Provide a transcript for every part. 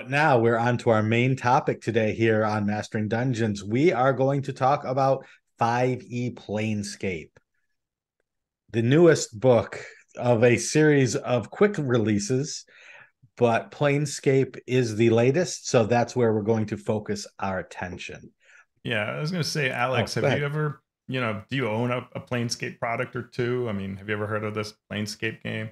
But now we're on to our main topic today here on Mastering Dungeons. We are going to talk about 5e Planescape, the newest book of a series of quick releases, but Planescape is the latest, so that's where we're going to focus our attention. Yeah, I was going to say, Alex, Go have you ahead. ever, do you own a Planescape product or two? I mean, have you ever heard of this Planescape game?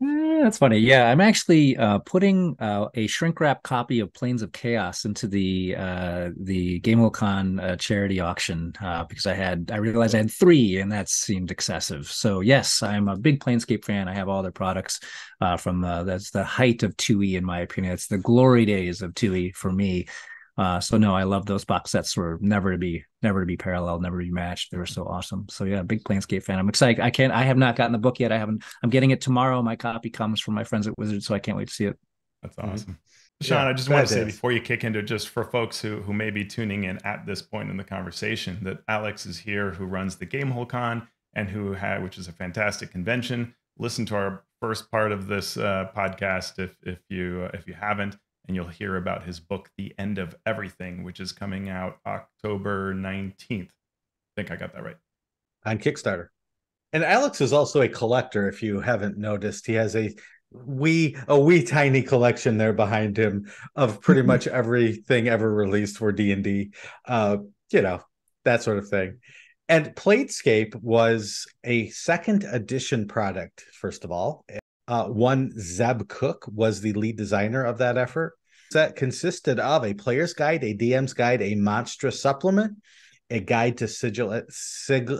That's funny. Yeah, I'm actually putting a shrink wrap copy of Planes of Chaos into the GameWorldCon charity auction because I realized I had three and that seemed excessive. So yes, I'm a big Planescape fan. I have all their products from that's the height of 2E in my opinion. It's the glory days of 2E for me. So no, I love those box sets. Were never to be paralleled, never to be matched. They were so awesome. So yeah, big Planescape fan. I'm excited. I have not gotten the book yet. I'm getting it tomorrow. My copy comes from my friends at Wizards, so I can't wait to see it. That's Mhm. awesome. Shawn, Yeah, I just want that to say is. before you kick into just for folks who may be tuning in at this point in the conversation that Alex is here, who runs the GameWorldCon and which is a fantastic convention. Listen to our first part of this podcast if you haven't, and you'll hear about his book, The End of Everything, which is coming out October 19th. I think I got that right. On Kickstarter. And Alex is also a collector, if you haven't noticed. He has a wee tiny collection there behind him of pretty much everything ever released for D&D. Uh, you know, that sort of thing. And Planescape was a second edition product, first of all. One Zeb Cook was the lead designer of that effort. That consisted of a player's guide, a DM's guide, a monstrous supplement, a guide to Sigil.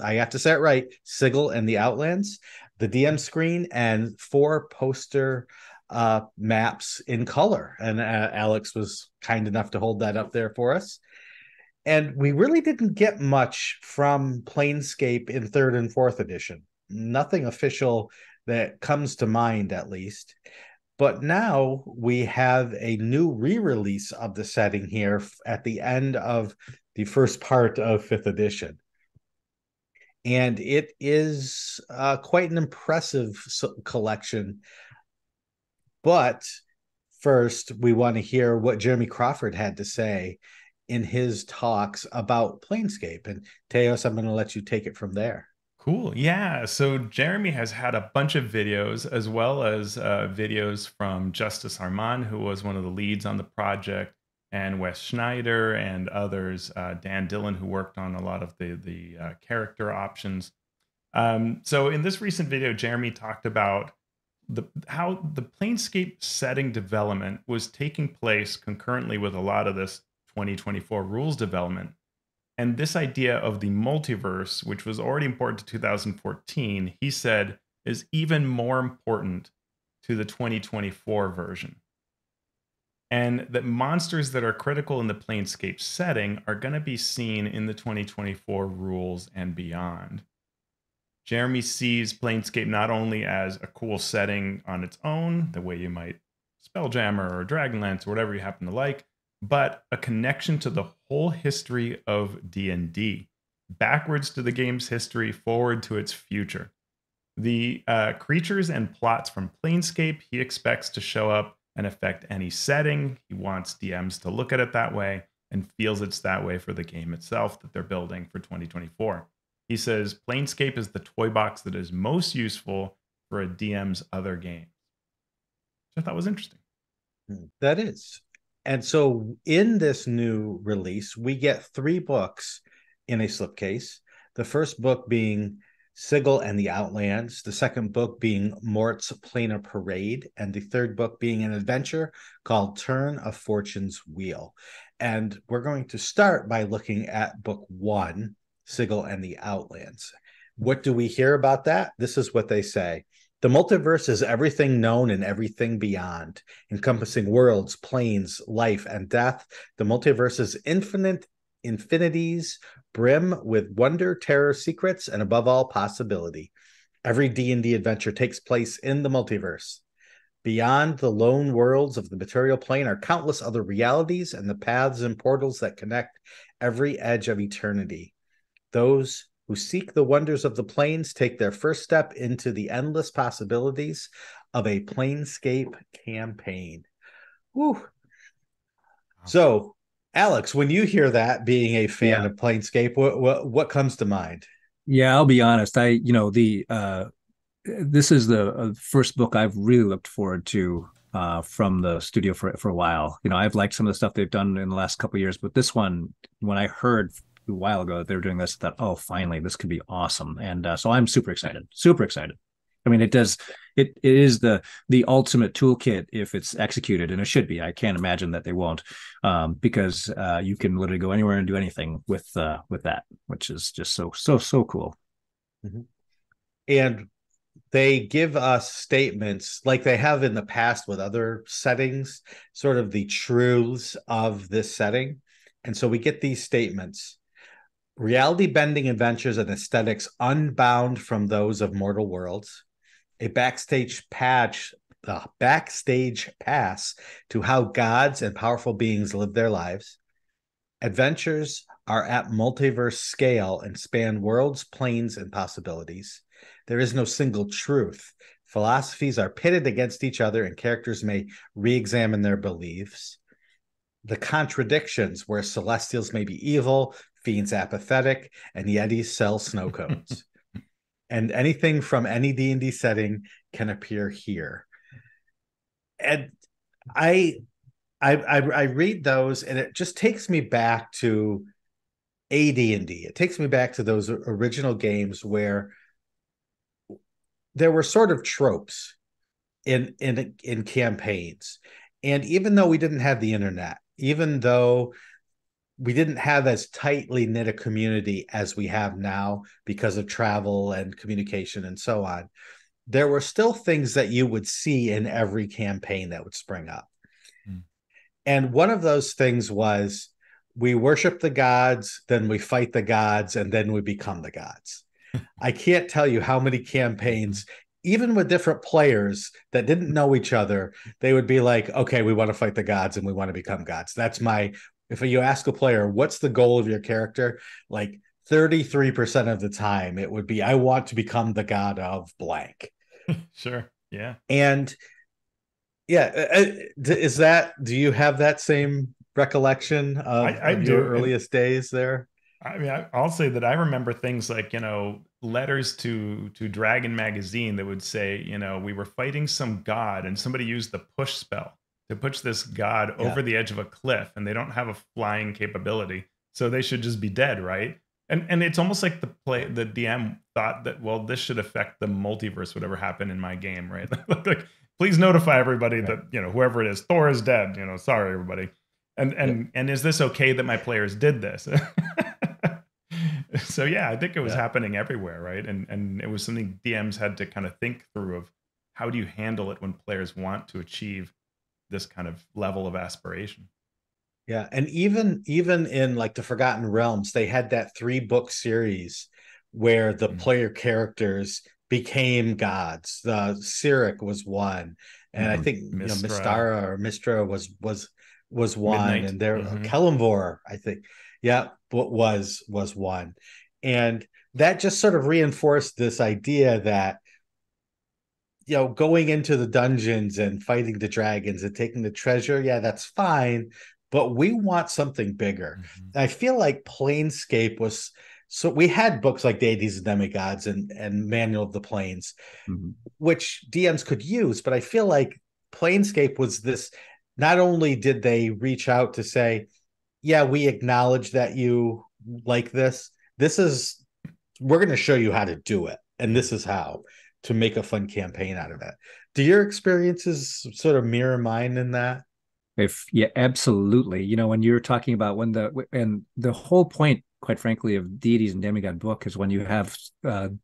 I have to say it right. Sigil and the Outlands, the DM screen, and four poster maps in color. And Alex was kind enough to hold that up there for us. And we really didn't get much from Planescape in third and fourth edition. Nothing official that comes to mind, at least. But now we have a new re-release of the setting here at the end of the first part of fifth edition. And it is quite an impressive collection. But first, we want to hear what Jeremy Crawford had to say in his talks about Planescape. And Teos, I'm going to let you take it from there. Cool. Yeah. So Jeremy has had a bunch of videos, as well as videos from Justice Armand, who was one of the leads on the project, and Wes Schneider and others, Dan Dillon, who worked on a lot of the character options. So in this recent video, Jeremy talked about how the Planescape setting development was taking place concurrently with a lot of this 2024 rules development. And this idea of the multiverse, which was already important to 2014, he said is even more important to the 2024 version. And that monsters that are critical in the Planescape setting are going to be seen in the 2024 rules and beyond. Jeremy sees Planescape not only as a cool setting on its own, the way you might Spelljammer or Dragonlance or whatever you happen to like, but a connection to the whole history of D&D, backwards to the game's history, forward to its future. The creatures and plots from Planescape he expects to show up and affect any setting. He wants DMs to look at it that way and feels it's that way for the game itself that they're building for 2024. He says Planescape is the toy box that is most useful for a DM's other games. Which I thought was interesting. That is. And so in this new release, we get three books in a slipcase. The first book being Sigill and the Outlands, the second book being Mort's Planar Parade, and the third book being an adventure called Turn of Fortune's Wheel. And we're going to start by looking at book one, Sigill and the Outlands. What do we hear about that? This is what they say. The multiverse is everything known and everything beyond, encompassing worlds, planes, life, and death. The multiverse is infinite infinities, brim with wonder, terror, secrets, and above all, possibility. Every D&D adventure takes place in the multiverse. Beyond the lone worlds of the material plane are countless other realities and the paths and portals that connect every edge of eternity. Those who seek the wonders of the planes take their first step into the endless possibilities of a Planescape campaign. Whew. So, Alex, when you hear that, being a fan Yeah. of Planescape, what comes to mind? Yeah, I'll be honest. The this is the first book I've really looked forward to from the studio for a while. I've liked some of the stuff they've done in the last couple of years, but this one, when I heard a while ago that they were doing this, I thought, oh, finally, this could be awesome. And so I'm super excited, super excited. I mean, it is the ultimate toolkit if it's executed, and it should be. I can't imagine that they won't, because you can literally go anywhere and do anything with that, which is just so cool. Mhm. And they give us statements like they have in the past with other settings, sort of the truths of this setting. And so we get these statements: reality bending adventures and aesthetics unbound from those of mortal worlds, a backstage pass to how gods and powerful beings live their lives. Adventures are at multiverse scale and span worlds, planes, and possibilities. There is no single truth. Philosophies are pitted against each other, and characters may re examine their beliefs. The contradictions, where celestials may be evil, fiends apathetic, and yetis sell snow cones. And anything from any D&D setting can appear here. And I read those, and it just takes me back to AD&D. It takes me back to those original games where there were sort of tropes in campaigns. And even though we didn't have the internet, even though we didn't have as tightly knit a community as we have now because of travel and communication and so on, there were still things that you would see in every campaign that would spring up. Mm. And one of those things was, we worship the gods, then we fight the gods, and then we become the gods. I can't tell you how many campaigns, even with different players that didn't know each other, they would be like, okay, we want to fight the gods and we want to become gods. If you ask a player, what's the goal of your character? Like 33% of the time, it would be, I want to become the god of blank. Sure. Yeah. And yeah, do you have that same recollection of your earliest days there? I mean, I'll say that I remember things like, letters to Dragon Magazine that would say, we were fighting some god and somebody used the push spell to push this god over the edge of a cliff, and they don't have a flying capability, so they should just be dead, right? And it's almost like the DM thought that, well, this should affect the multiverse, whatever happened in my game, right? Like, please notify everybody that, whoever it is, Thor is dead. Sorry, everybody. And is this okay that my players did this? So yeah, I think it was happening everywhere, right? And it was something DMs had to kind of think through of, how do you handle it when players want to achieve this kind of level of aspiration? Yeah, and even in like the Forgotten Realms, they had that 3-book series where the player characters became gods. The Cyric was one, and I think Mystara or Mystra was one, Midnight. And there Kellamvor, I think, was one, and that just sort of reinforced this idea that, going into the dungeons and fighting the dragons and taking the treasure, that's fine, but we want something bigger. I feel like Planescape was, so we had books like Deities and Demigods and Manual of the Planes, which DMs could use, but I feel like Planescape was this, not only did they reach out to say, we acknowledge that you like this. We're going to show you how to do it. And this is how to make a fun campaign out of it. Do your experiences sort of mirror mine in that? Absolutely. When you're talking about and the whole point, quite frankly, of Deities and Demigod book is when you have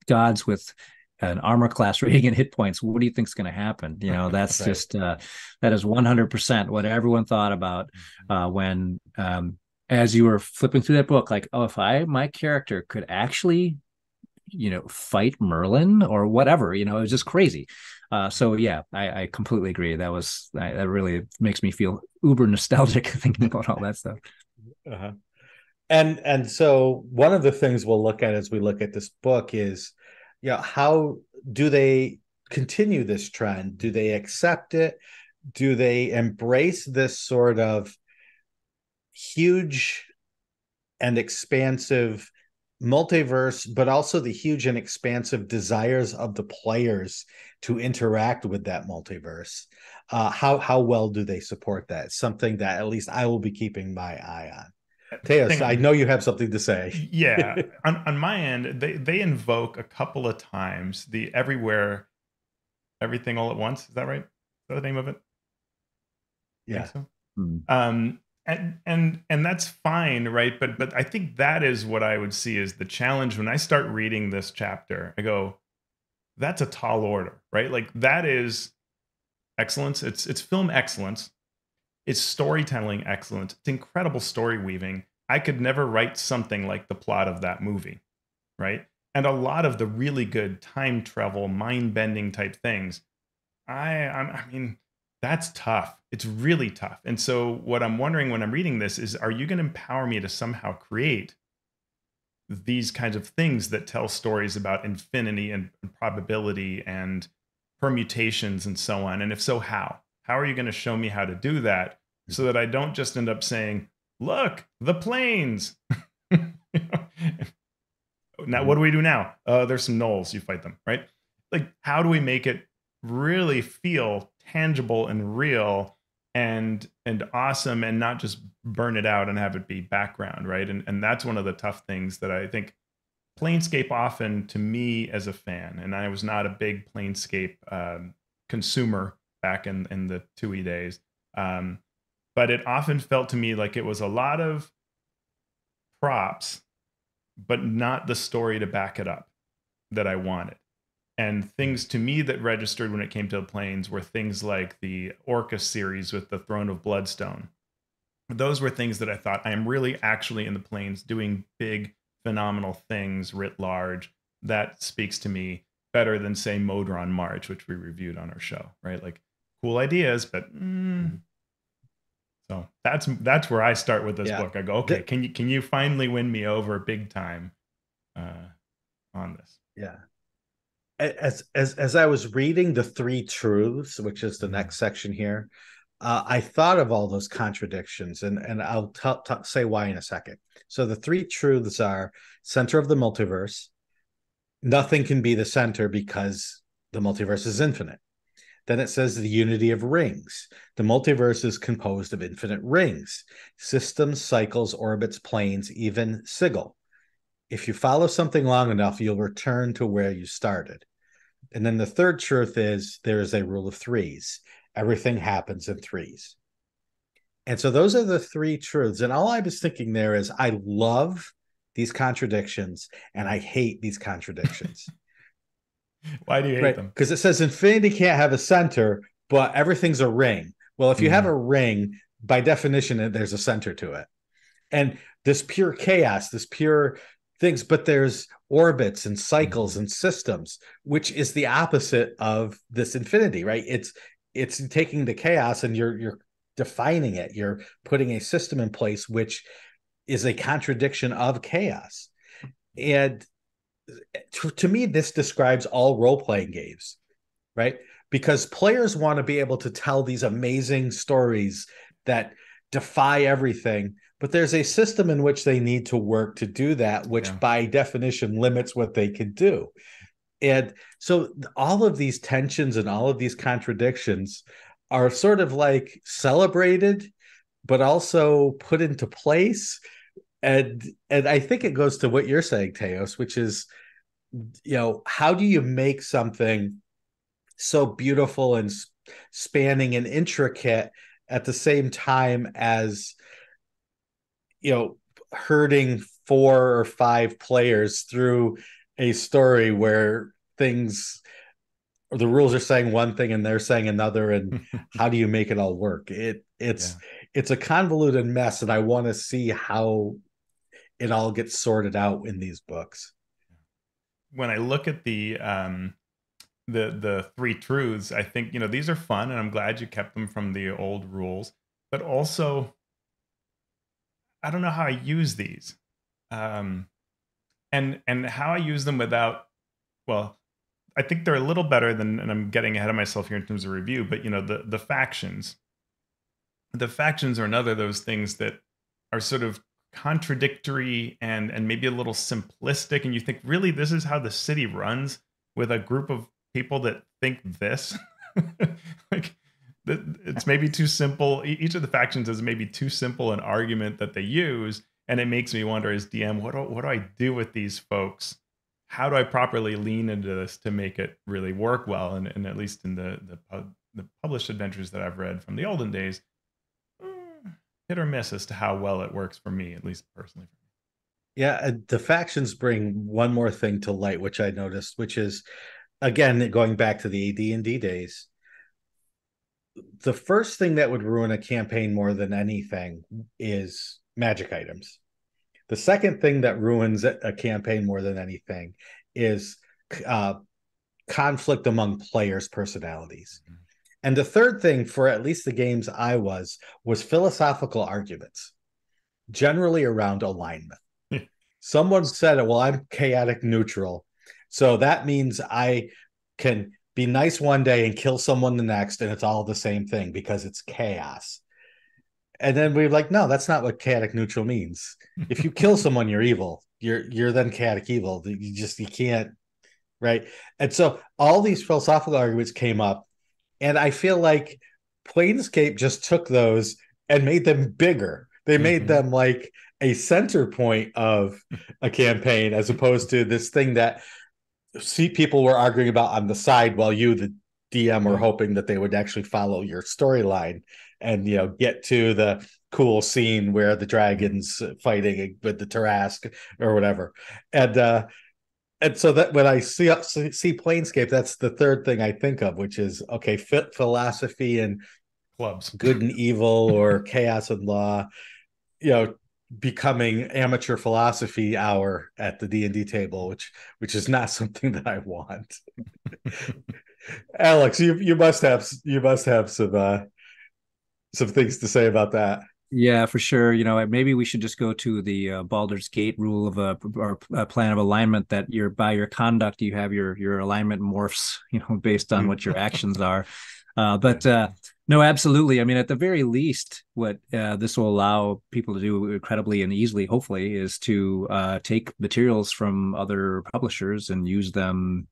gods with an armor class rating and hit points, what do you think is going to happen? That's right. Just that is 100% what everyone thought about when as you were flipping through that book, like, oh, if my character could actually fight Merlin or whatever, it was just crazy. So yeah, I completely agree. That really makes me feel uber nostalgic thinking about all that stuff. And so one of the things we'll look at as we look at this book is, how do they continue this trend? Do they accept it? do they embrace this sort of huge and expansive multiverse, but also the huge and expansive desires of the players to interact with that multiverse? How well do they support that? Something that at least I will be keeping my eye on. Teos, Hang I on. know you have something to say. Yeah, on my end, they invoke a couple of times the everywhere, everything all at once. Is that right? Is that the name of it? I think Yeah. so. Hmm. And that's fine, right? But I think that is what I would see as the challenge when I start reading this chapter. I go, that's a tall order, right? Like that is excellence. It's film excellence. It's storytelling excellence. It's incredible story weaving. I could never write something like the plot of that movie, right? And a lot of the really good time travel, mind bending type things. I mean, that's tough. It's really tough. And so, what I'm wondering when I'm reading this is, are you going to empower me to somehow create these kinds of things that tell stories about infinity and probability and permutations and so on? And if so, how? How are you going to show me how to do that so that I don't just end up saying, look, the planes? Now, what do we do now? There's some gnolls. You fight them, right? Like, how do we make it really feel tangible and real and awesome, and not just burn it out and have it be background, right? And that's one of the tough things that I think Planescape often, to me as a fan, and I was not a big Planescape consumer back in the 2E days, but it often felt to me like it was a lot of props but not the story to back it up that I wanted. And things to me that registered when it came to the planes were things like the Orca series with the Throne of Bloodstone. Those were things that I thought, I am really actually in the planes doing big, phenomenal things writ large. That speaks to me better than, say, Modron March, which we reviewed on our show, right? Like cool ideas, but so that's where I start with this Yeah. book. I go, okay, can you finally win me over big time on this? Yeah. As I was reading the Three Truths, which is the next section here, I thought of all those contradictions, and I'll say why in a second. So the Three Truths are center of the multiverse. Nothing can be the center because the multiverse is infinite. Then it says the unity of rings. The multiverse is composed of infinite rings, systems, cycles, orbits, planes, even Sigill. If you follow something long enough, you'll return to where you started. And then the third truth is there is a rule of threes. Everything happens in threes. And so those are the three truths. And all I was thinking there is I love these contradictions and I hate these contradictions. Why do you hate Right? them? Because it says infinity can't have a center, but everything's a ring. Well, if you have a ring, by definition, there's a center to it. And this pure chaos, this pure things, but there's orbits and cycles and systems, which is the opposite of this infinity, right? It's taking the chaos and you're defining it. You're putting a system in place which is a contradiction of chaos. And to me, this describes all role-playing games, right? Because players want to be able to tell these amazing stories that defy everything, but there's a system in which they need to work to do that, which by definition limits what they can do. And so all of these tensions and all of these contradictions are sort of like celebrated, but also put into place. And I think it goes to what you're saying, Teos, which is, how do you make something so beautiful and spanning and intricate at the same time as herding 4 or 5 players through a story where things or the rules are saying one thing and they're saying another, and how do you make it all work? It's a convoluted mess, and I want to see how it all gets sorted out in these books. When I look at the three truths, I think these are fun, and I'm glad you kept them from the old rules. But also, I don't know how I use these, and how I use them without. Well, I think they're a little better than, and I'm getting ahead of myself here in terms of review, but the factions. The factions are another of those things that are sort of contradictory and maybe a little simplistic, and you think, really, this is how the city runs with a group of people that think this? Like, it's maybe too simple. Each of the factions is maybe too simple an argument that they use, and it makes me wonder, as DM, what do I do with these folks? How do I properly lean into this to make it really work well? And at least in the published adventures that I've read from the olden days, hit or miss as to how well it works for me, at least personally. Yeah, the factions bring one more thing to light, which I noticed, which is, again, going back to the AD&D days, the first thing that would ruin a campaign more than anything is magic items. The second thing that ruins a campaign more than anything is uh, conflict among players' personalities. Mm-hmm. And the third thing, for at least the games I was philosophical arguments, generally around alignment. Someone said, well, I'm chaotic neutral, so that means I can be nice one day and kill someone the next, and it's all the same thing because it's chaos. And then we're like, no, that's not what chaotic neutral means. If you kill someone, you're evil. You're then chaotic evil. You can't, right? And so all these philosophical arguments came up, and I feel like Planescape just took those and made them bigger. They made them like a center point of a campaign, as opposed to this thing that people were arguing about on the side, while you, the DM, were hoping that they would actually follow your storyline and get to the cool scene where the dragon's fighting with the Tarrasque or whatever. And so that when I see Planescape, that's the third thing I think of, which is, okay, fit philosophy and clubs, good and evil, or chaos and law, becoming amateur philosophy hour at the D&D table, which is not something that I want. Alex, you must have some things to say about that. Yeah, for sure. Maybe we should just go to the Baldur's Gate rule of or a plan of alignment, that by your conduct, you have your alignment morphs, based on what your actions are. But no, absolutely. I mean, at the very least, what this will allow people to do incredibly and easily, hopefully, is to take materials from other publishers and use them,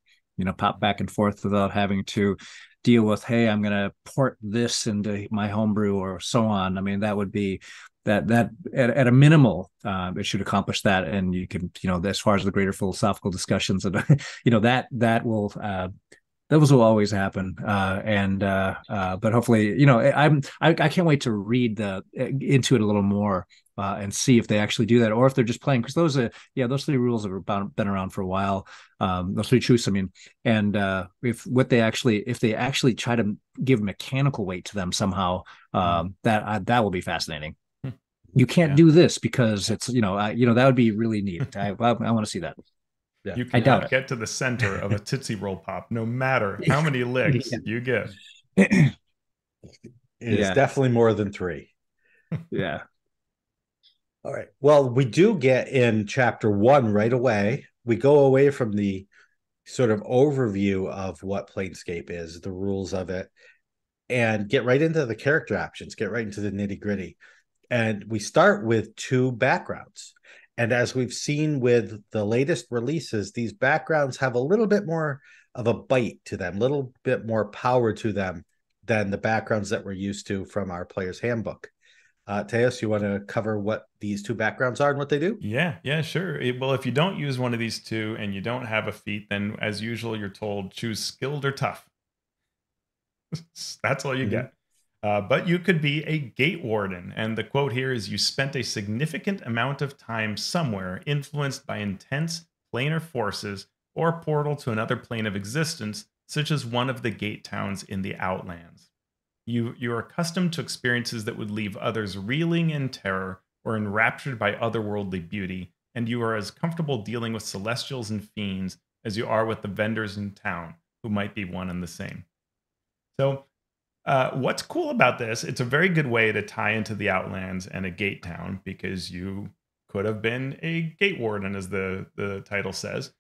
pop back and forth without having to deal with, hey, I'm going to port this into my homebrew or so on. I mean, that would be that at a minimal, it should accomplish that. And you can, as far as the greater philosophical discussions, and that will those will always happen. But hopefully, I can't wait to read into it a little more and see if they actually do that, or if they're just playing, because those three rules have been around for a while. Those three truths, I mean, and if they actually try to give mechanical weight to them somehow, that will be fascinating. You can't do this because it's that would be really neat. I want to see that. Yeah. You cannot get to the center of a Tootsie Roll pop, no matter how many licks you get. It is definitely more than 3. Yeah. All right. Well, we do get in chapter 1 right away. We go away from the sort of overview of what Planescape is, the rules of it, and get right into the character options, get right into the nitty-gritty. And we start with 2 backgrounds. And as we've seen with the latest releases, these backgrounds have a little bit more of a bite to them, a little bit more power to them than the backgrounds that we're used to from our player's handbook. Teos, you want to cover what these 2 backgrounds are and what they do? Yeah, sure. Well, if you don't use one of these 2 and you don't have a feat, then as usual, you're told choose skilled or tough. That's all you get. But you could be a gate warden. And the quote here is, you spent a significant amount of time somewhere influenced by intense planar forces or portal to another plane of existence, such as one of the gate towns in the Outlands. You are accustomed to experiences that would leave others reeling in terror or enraptured by otherworldly beauty, and you are as comfortable dealing with celestials and fiends as you are with the vendors in town, who might be one and the same. So, what's cool about this, it's a very good way to tie into the Outlands and a gate town, because you could have been a gate warden, as the title says.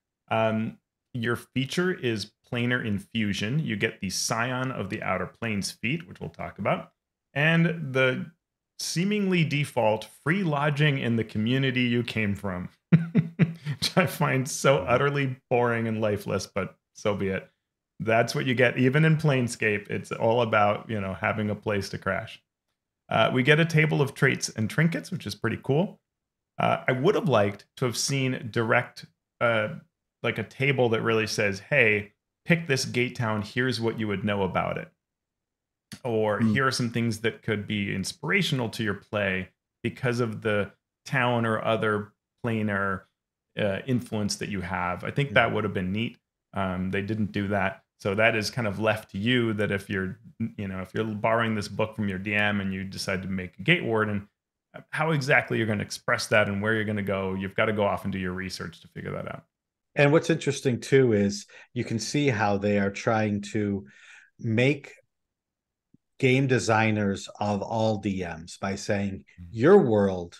Your feature is Planar Infusion, you get the Scion of the Outer Planes feat, which we'll talk about, and the seemingly default free lodging in the community you came from, which I find so utterly boring and lifeless, but so be it. That's what you get. Even in Planescape, it's all about, you know, having a place to crash. We get a table of traits and trinkets, which is pretty cool. I would have liked to have seen direct, like a table that really says, hey, pick this gate town, here's what you would know about it. Or here are some things that could be inspirational to your play because of the town or other planar influence that you have. I think that would have been neat. They didn't do that. So that is kind of left to you, that if you're, you know, if you're borrowing this book from your DM and you decide to make a gate warden, how exactly you're going to express that and where you're going to go, you've got to go off and do your research to figure that out. And what's interesting too is you can see how they are trying to make game designers of all DMs by saying your world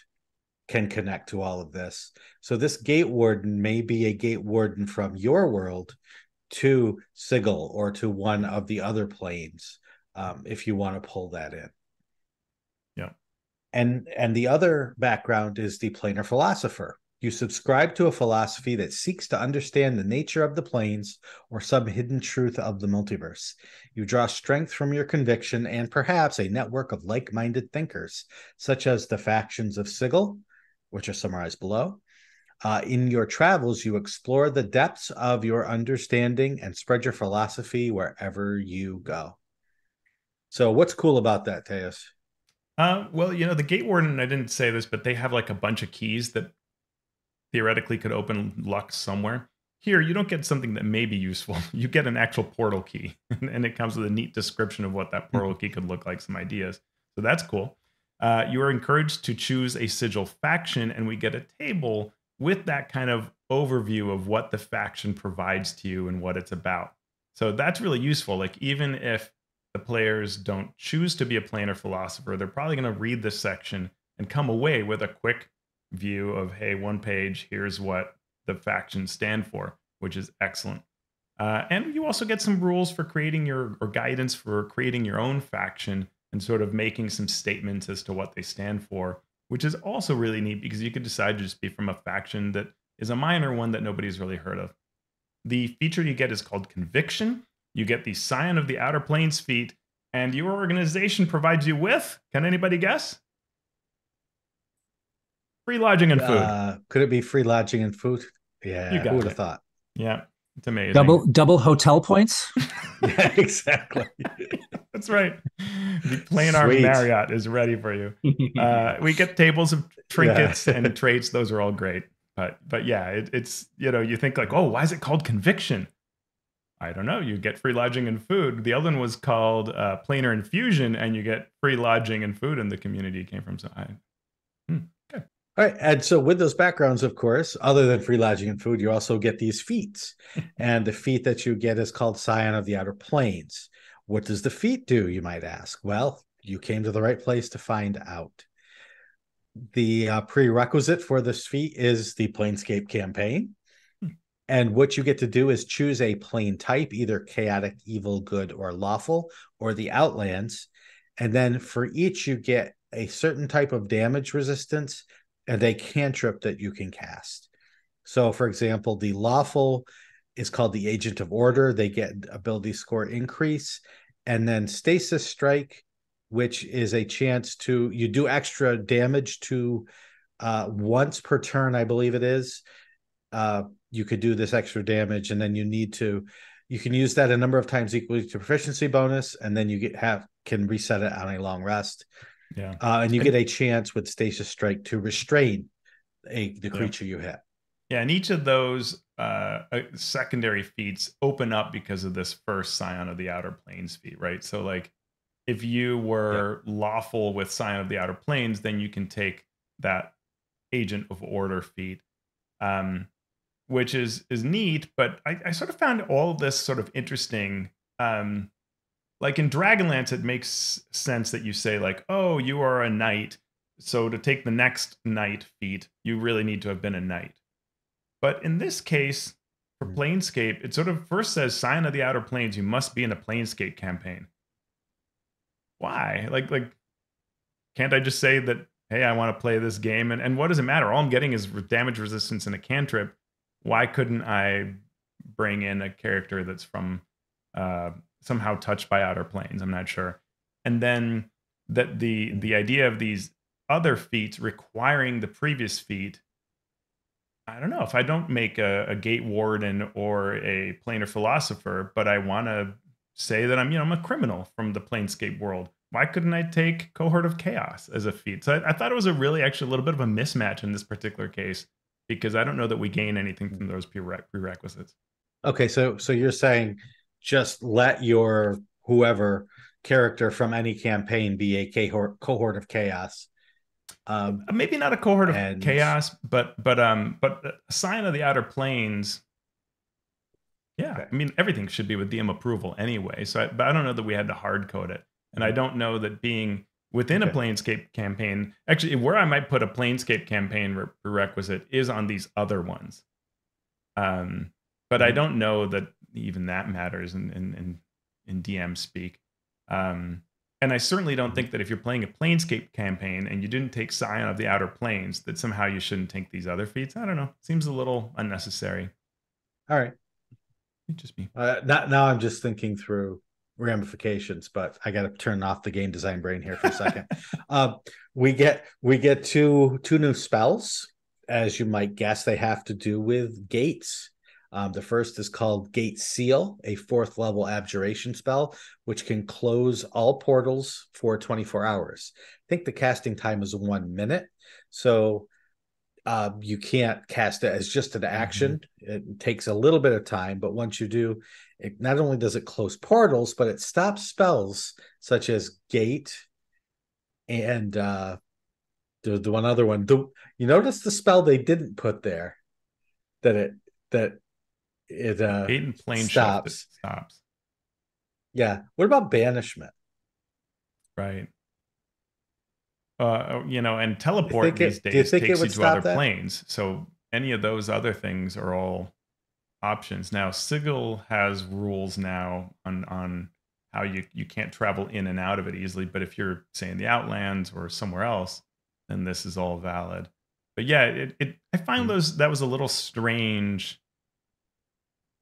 can connect to all of this. So this gate warden may be a gate warden from your world to Sigill or to one of the other planes, if you want to pull that in. Yeah. And the other background is the planar philosopher. You subscribe to a philosophy that seeks to understand the nature of the planes or some hidden truth of the multiverse. You draw strength from your conviction and perhaps a network of like-minded thinkers, such as the factions of Sigill, which are summarized below. In your travels, you explore the depths of your understanding and spread your philosophy wherever you go. So what's cool about that, Teos? Well, you know, the Gate Warden, I didn't say this, but they have like a bunch of keys that theoretically could open luck somewhere. Here, you don't get something that may be useful. You get an actual portal key, and it comes with a neat description of what that portal key could look like, some ideas. So that's cool. You are encouraged to choose a Sigil faction, and we get a table with that kind of overview of what the faction provides to you and what it's about. So that's really useful. Like, even if the players don't choose to be a planar philosopher, they're probably going to read this section and come away with a quick view of, hey, one page, here's what the factions stand for, which is excellent. And you also get some rules for creating or guidance for creating your own faction and sort of making some statements as to what they stand for, which is also really neat because you could decide to just be from a faction that is a minor one that nobody's really heard of. The feature you get is called Conviction. You get the Scion of the Outer Planes feat, and your organization provides you with, can anybody guess? Free lodging and food. Could it be free lodging and food? Yeah, who would have thought? Yeah, it's amazing. Double hotel points. Yeah, exactly. That's right. The Planar Marriott is ready for you. We get tables of trinkets and traits. Those are all great. But yeah, it's, you know, you think like, oh, why is it called Conviction? I don't know. You get free lodging and food. The other one was called Planar Infusion, and you get free lodging and food in the community you came from. So okay. All right. And so with those backgrounds, of course, other than free lodging and food, you also get these feats. And the feat that you get is called Scion of the Outer Planes. What does the feat do, you might ask? Well, you came to the right place to find out. The prerequisite for this feat is the Planescape campaign. And what you get to do is choose a plane type, either chaotic, evil, good, or lawful, or the Outlands. And then for each, you get a certain type of damage resistance and a cantrip that you can cast. So, for example, the lawful is called the Agent of Order. They get ability score increase. And then Stasis Strike, which is a chance to, you do extra damage to once per turn, I believe it is. You could do this extra damage, and then you can use that a number of times equally to proficiency bonus, and then you can reset it on a long rest. Yeah. And you get a chance with Stasis Strike to restrain the creature you hit. Yeah, and each of those secondary feats open up because of this first Scion of the Outer Planes feat, right? So like if you were lawful with Scion of the Outer Planes, then you can take that Agent of Order feat, which is neat. But I sort of found all of this sort of interesting. Like in Dragonlance, it makes sense that you say like, oh, you are a knight. So to take the next knight feat, you really need to have been a knight. But in this case, for Planescape, it sort of first says Sign of the Outer Planes, you must be in a Planescape campaign. Why? Like can't I just say that, hey, I want to play this game? And what does it matter? All I'm getting is damage resistance and a cantrip. Why couldn't I bring in a character that's from somehow touched by outer planes? I'm not sure. And then that the idea of these other feats requiring the previous feat, I don't know. If I don't make a gate warden or a planar philosopher, but I want to say that I'm a criminal from the Planescape world, why couldn't I take Cohort of Chaos as a feat? So I thought it was actually a little bit of a mismatch in this particular case, because I don't know that we gain anything from those prerequisites. Okay, so you're saying just let your whoever character from any campaign be a cohort of chaos. Maybe not a cohort of and chaos, but a Sign of the Outer Planes. Yeah, Okay. I mean everything should be with DM approval anyway. But I don't know that we had to hard code it, and I don't know that being within a Planescape campaign, actually, where I might put a Planescape campaign prerequisite is on these other ones. But I don't know that even that matters in DM speak. And I certainly don't think that if you're playing a Planescape campaign and you didn't take Scion of the Outer Planes, that somehow you shouldn't take these other feats. I don't know. Seems a little unnecessary. All right. Just me. Now I'm just thinking through ramifications, but I got to turn off the game design brain here for a second. We get two new spells. As you might guess, they have to do with gates. The first is called Gate Seal, a 4th level abjuration spell, which can close all portals for 24 hours. I think the casting time is 1 minute. So you can't cast it as just an action. It takes a little bit of time, but once you do, it not only does it close portals, but it stops spells such as Gate and the one other one. You notice the spell they didn't put there that it Gate and plane stops. Shift, it stops. Yeah. What about banishment? Right. And teleport these days takes you to other planes. So any of those other things are all options. Now, Sigill has rules now on how you can't travel in and out of it easily. But if you're, say, in the Outlands or somewhere else, then this is all valid. But yeah, I find that was a little strange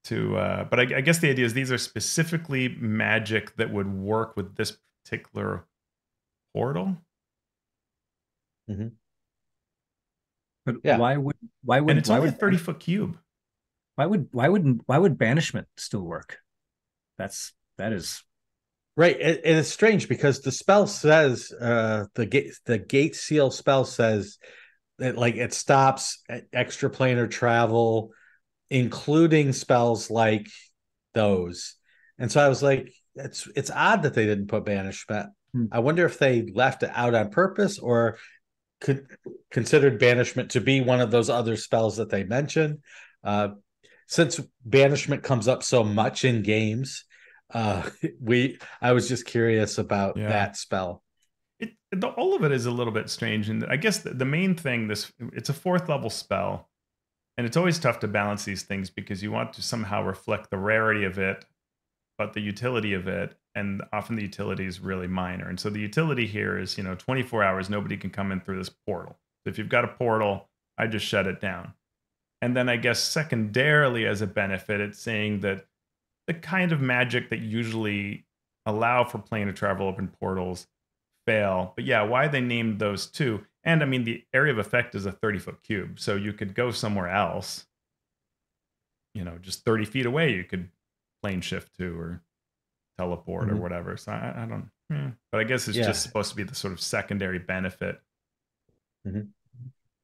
but I guess the idea is these are specifically magic that would work with this particular portal. But yeah. why would and it's only a 30-foot cube. Why would banishment still work? That is right. It is strange because the spell says the gate seal spell says that it stops extraplanar travel, including spells like those. And so I was like, it's odd that they didn't put banishment. I wonder if they left it out on purpose or considered banishment to be one of those other spells that they mentioned. Since banishment comes up so much in games, I was just curious about that spell. All of it is a little bit strange, and I guess the main thing, it's a 4th level spell. And it's always tough to balance these things because you want to somehow reflect the rarity of it, but the utility of it. And often the utility is really minor. And so the utility here is, 24 hours, nobody can come in through this portal. So if you've got a portal, I just shut it down. And then I guess secondarily as a benefit, it's saying that the kind of magic that usually allow for planar travel open portals fail. But yeah, why they named those two. And I mean, the area of effect is a 30-foot cube. So you could go somewhere else, just 30 feet away, you could plane shift to or teleport or whatever. So I don't, but I guess it's just supposed to be the sort of secondary benefit.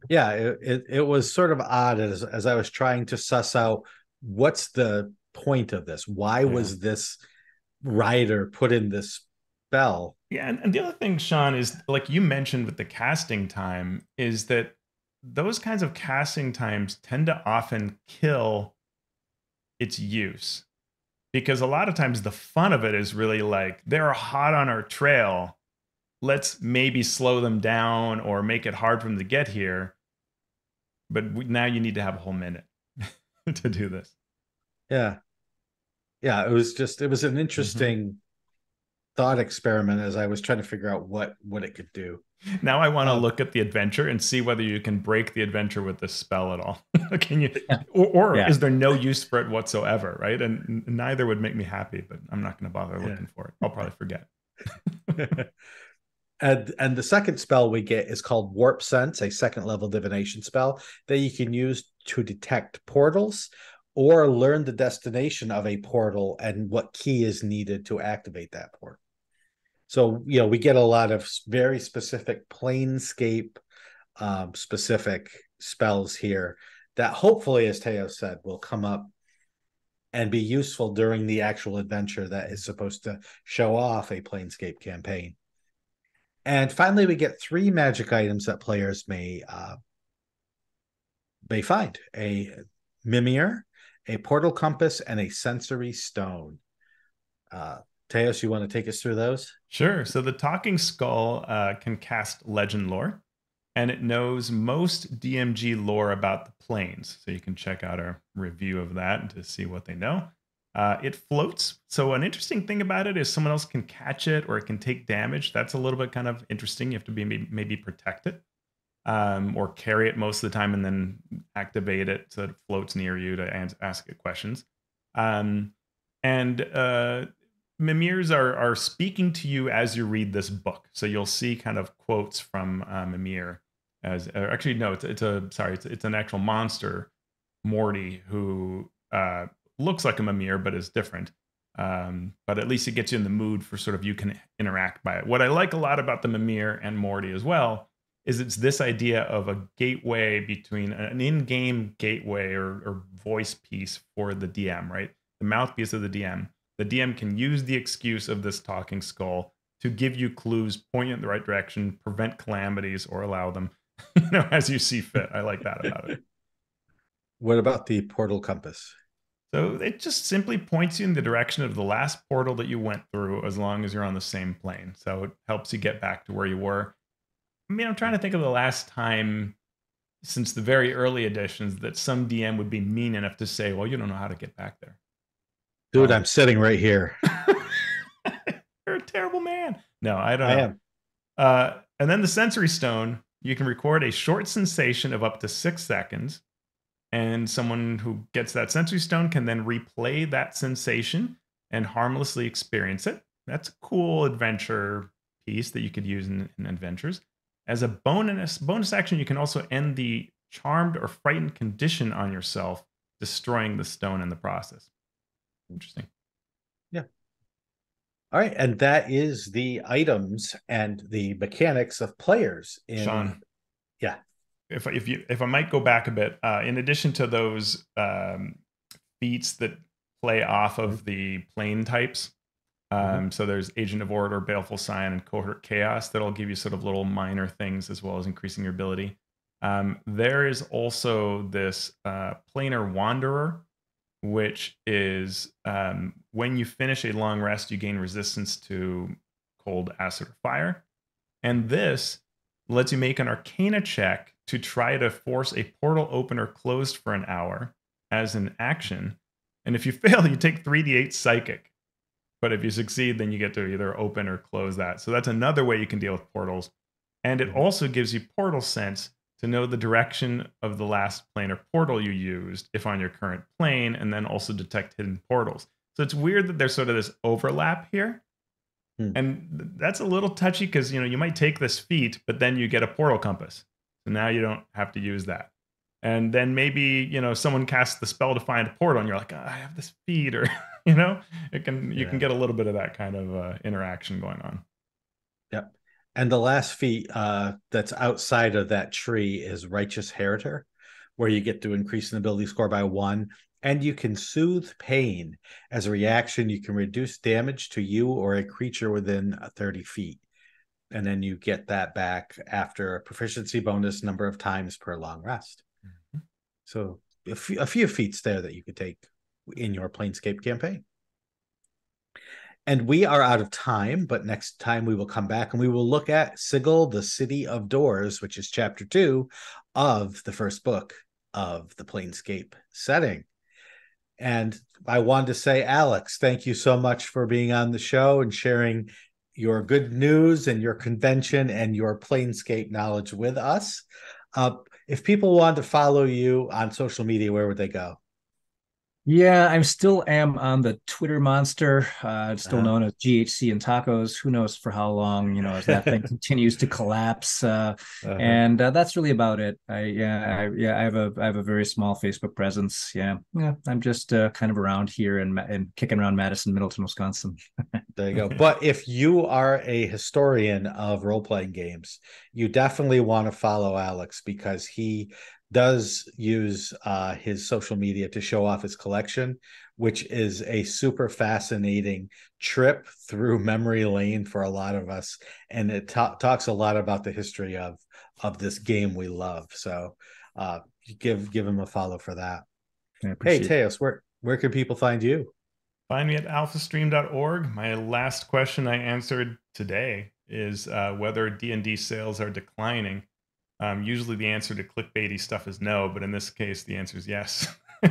Yeah, it was sort of odd as I was trying to suss out what's the point of this? Why was this rider put in this spell? Yeah, and the other thing, Shawn, is like you mentioned with the casting time, is that those kinds of casting times tend to often kill its use. Because a lot of times the fun of it is really like, they're hot on our trail. Let's maybe slow them down or make it hard for them to get here. But now you need to have a whole minute to do this. Yeah. Yeah. It was an interesting thought experiment as I was trying to figure out what it could do. Now I want to look at the adventure and see whether you can break the adventure with this spell at all. Can you, or Yeah. is there no use for it whatsoever, right? And neither would make me happy, but I'm not going to bother looking for it. I'll probably forget. And the second spell we get is called Warp Sense, a second level divination spell that you can use to detect portals or learn the destination of a portal and what key is needed to activate that portal. So, we get a lot of very specific Planescape specific spells here that hopefully, as Teos said, will come up and be useful during the actual adventure that is supposed to show off a Planescape campaign. And finally, we get 3 magic items that players may find: a Mimir, a portal compass, and a sensory stone. Teos, you want to take us through those? Sure. So the Talking Skull can cast legend lore, and it knows most DMG lore about the planes. So you can check out our review of that to see what they know. It floats. So an interesting thing about it is someone else can catch it or it can take damage. That's a little bit kind of interesting. You have to be maybe protect it or carry it most of the time and then activate it so it floats near you to ask it questions. And Mimirs are speaking to you as you read this book. So you'll see kind of quotes from Mimir actually, no, it's an actual monster, Morty, who looks like a Mimir, but is different. But at least it gets you in the mood for sort of you can interact by it. What I like a lot about the Mimir and Morty as well is it's this idea of a gateway between an in-game gateway or voice piece for the DM, right? The mouthpiece of the DM. The DM can use the excuse of this talking skull to give you clues, point you in the right direction, prevent calamities, or allow them, as you see fit. I like that about it. What about the portal compass? So it just simply points you in the direction of the last portal that you went through as long as you're on the same plane. So it helps you get back to where you were. I mean, I'm trying to think of the last time since the very early editions that some DM would be mean enough to say, well, you don't know how to get back there. Dude, I'm sitting right here. You're a terrible man. No, I don't know. I am. And then the sensory stone, you can record a short sensation of up to 6 seconds. And someone who gets that sensory stone can then replay that sensation and harmlessly experience it. That's a cool adventure piece that you could use in adventures. As a bonus action, you can also end the charmed or frightened condition on yourself, destroying the stone in the process. Interesting. Yeah. All right. And that is the items and the mechanics of players in Shawn. Yeah. If I might go back a bit, in addition to those feats that play off of the plane types, so there's Agent of Order, Baleful Scion, and Cohort Chaos that'll give you sort of little minor things as well as increasing your ability. There is also this Planar Wanderer, which is when you finish a long rest, you gain resistance to cold, acid, or fire. And this lets you make an Arcana check to try to force a portal open or closed for an hour as an action. And if you fail, you take 3d8 psychic. But if you succeed, then you get to either open or close that. So that's another way you can deal with portals. And it also gives you portal sense to know the direction of the last plane or portal you used if on your current plane, and then also detect hidden portals. So it's weird that there's sort of this overlap here. And that's a little touchy because, you might take this feat, but then you get a portal compass. So now you don't have to use that. And then maybe, someone casts the spell to find a portal and you're like, oh, I have this feat, or, you can get a little bit of that kind of interaction going on. Yep. And the last feat that's outside of that tree is Righteous Heritor, where you get to increase an ability score by 1. And you can soothe pain. As a reaction, you can reduce damage to you or a creature within 30 feet. And then you get that back after a proficiency bonus number of times per long rest. Mm-hmm. So a few feats there that you could take in your Planescape campaign. And we are out of time, but next time we will come back and we will look at Sigill, the City of Doors, which is chapter 2 of the first book of the Planescape setting. And I wanted to say, Alex, thank you so much for being on the show and sharing your good news and your convention and your Planescape knowledge with us. If people want to follow you on social media, where would they go? Yeah, I'm still am on the Twitter monster, still Uh-huh. known as GHC and tacos. Who knows for how long, as that thing continues to collapse. Uh-huh. And that's really about it. I have a very small Facebook presence. Yeah. I'm just kind of around here and kicking around Madison, Middleton, Wisconsin. There you go. But if you are a historian of role playing games, you definitely want to follow Alex because he does use his social media to show off his collection, which is a super fascinating trip through memory lane for a lot of us, and it talks a lot about the history of this game we love. So give him a follow for that. I Hey, appreciate it. Teos, where can people find you? Find me at alphastream.org. My last question I answered today is whether D&D sales are declining. Usually the answer to clickbaity stuff is no, but in this case, the answer is yes.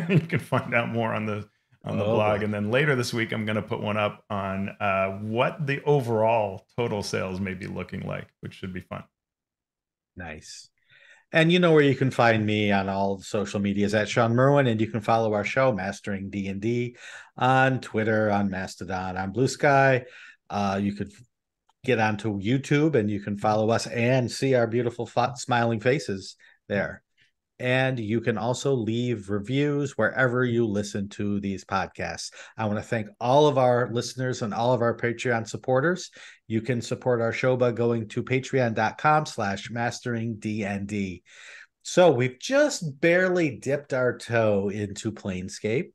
You can find out more on the Oh blog. boy. And then later this week, I'm going to put one up on what the overall total sales may be looking like, which should be fun. Nice. And you know where you can find me on all the social medias at Shawn Merwin, and you can follow our show, Mastering D&D, on Twitter, on Mastodon, on Blue Sky. You could get onto YouTube and you can follow us and see our beautiful smiling faces there. And you can also leave reviews wherever you listen to these podcasts. I want to thank all of our listeners and all of our Patreon supporters. You can support our show by going to patreon.com/masteringdnd. So we've just barely dipped our toe into Planescape.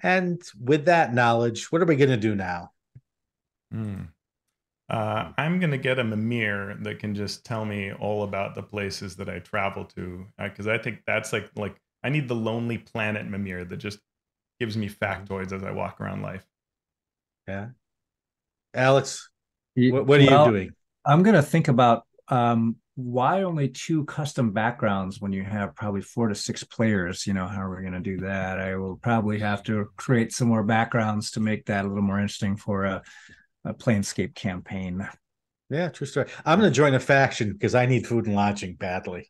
And with that knowledge, what are we going to do now? Hmm. I'm going to get a Mimir that can just tell me all about the places that I travel to. Because I think that's like I need the Lonely Planet Mimir that just gives me factoids as I walk around life. Yeah. Alex, what are you Well, doing? I'm gonna think about why only two custom backgrounds when you have probably 4 to 6 players. How are we gonna do that? I will probably have to create some more backgrounds to make that a little more interesting for a Planescape campaign. Yeah, true story. I'm going to join a faction because I need food and lodging badly.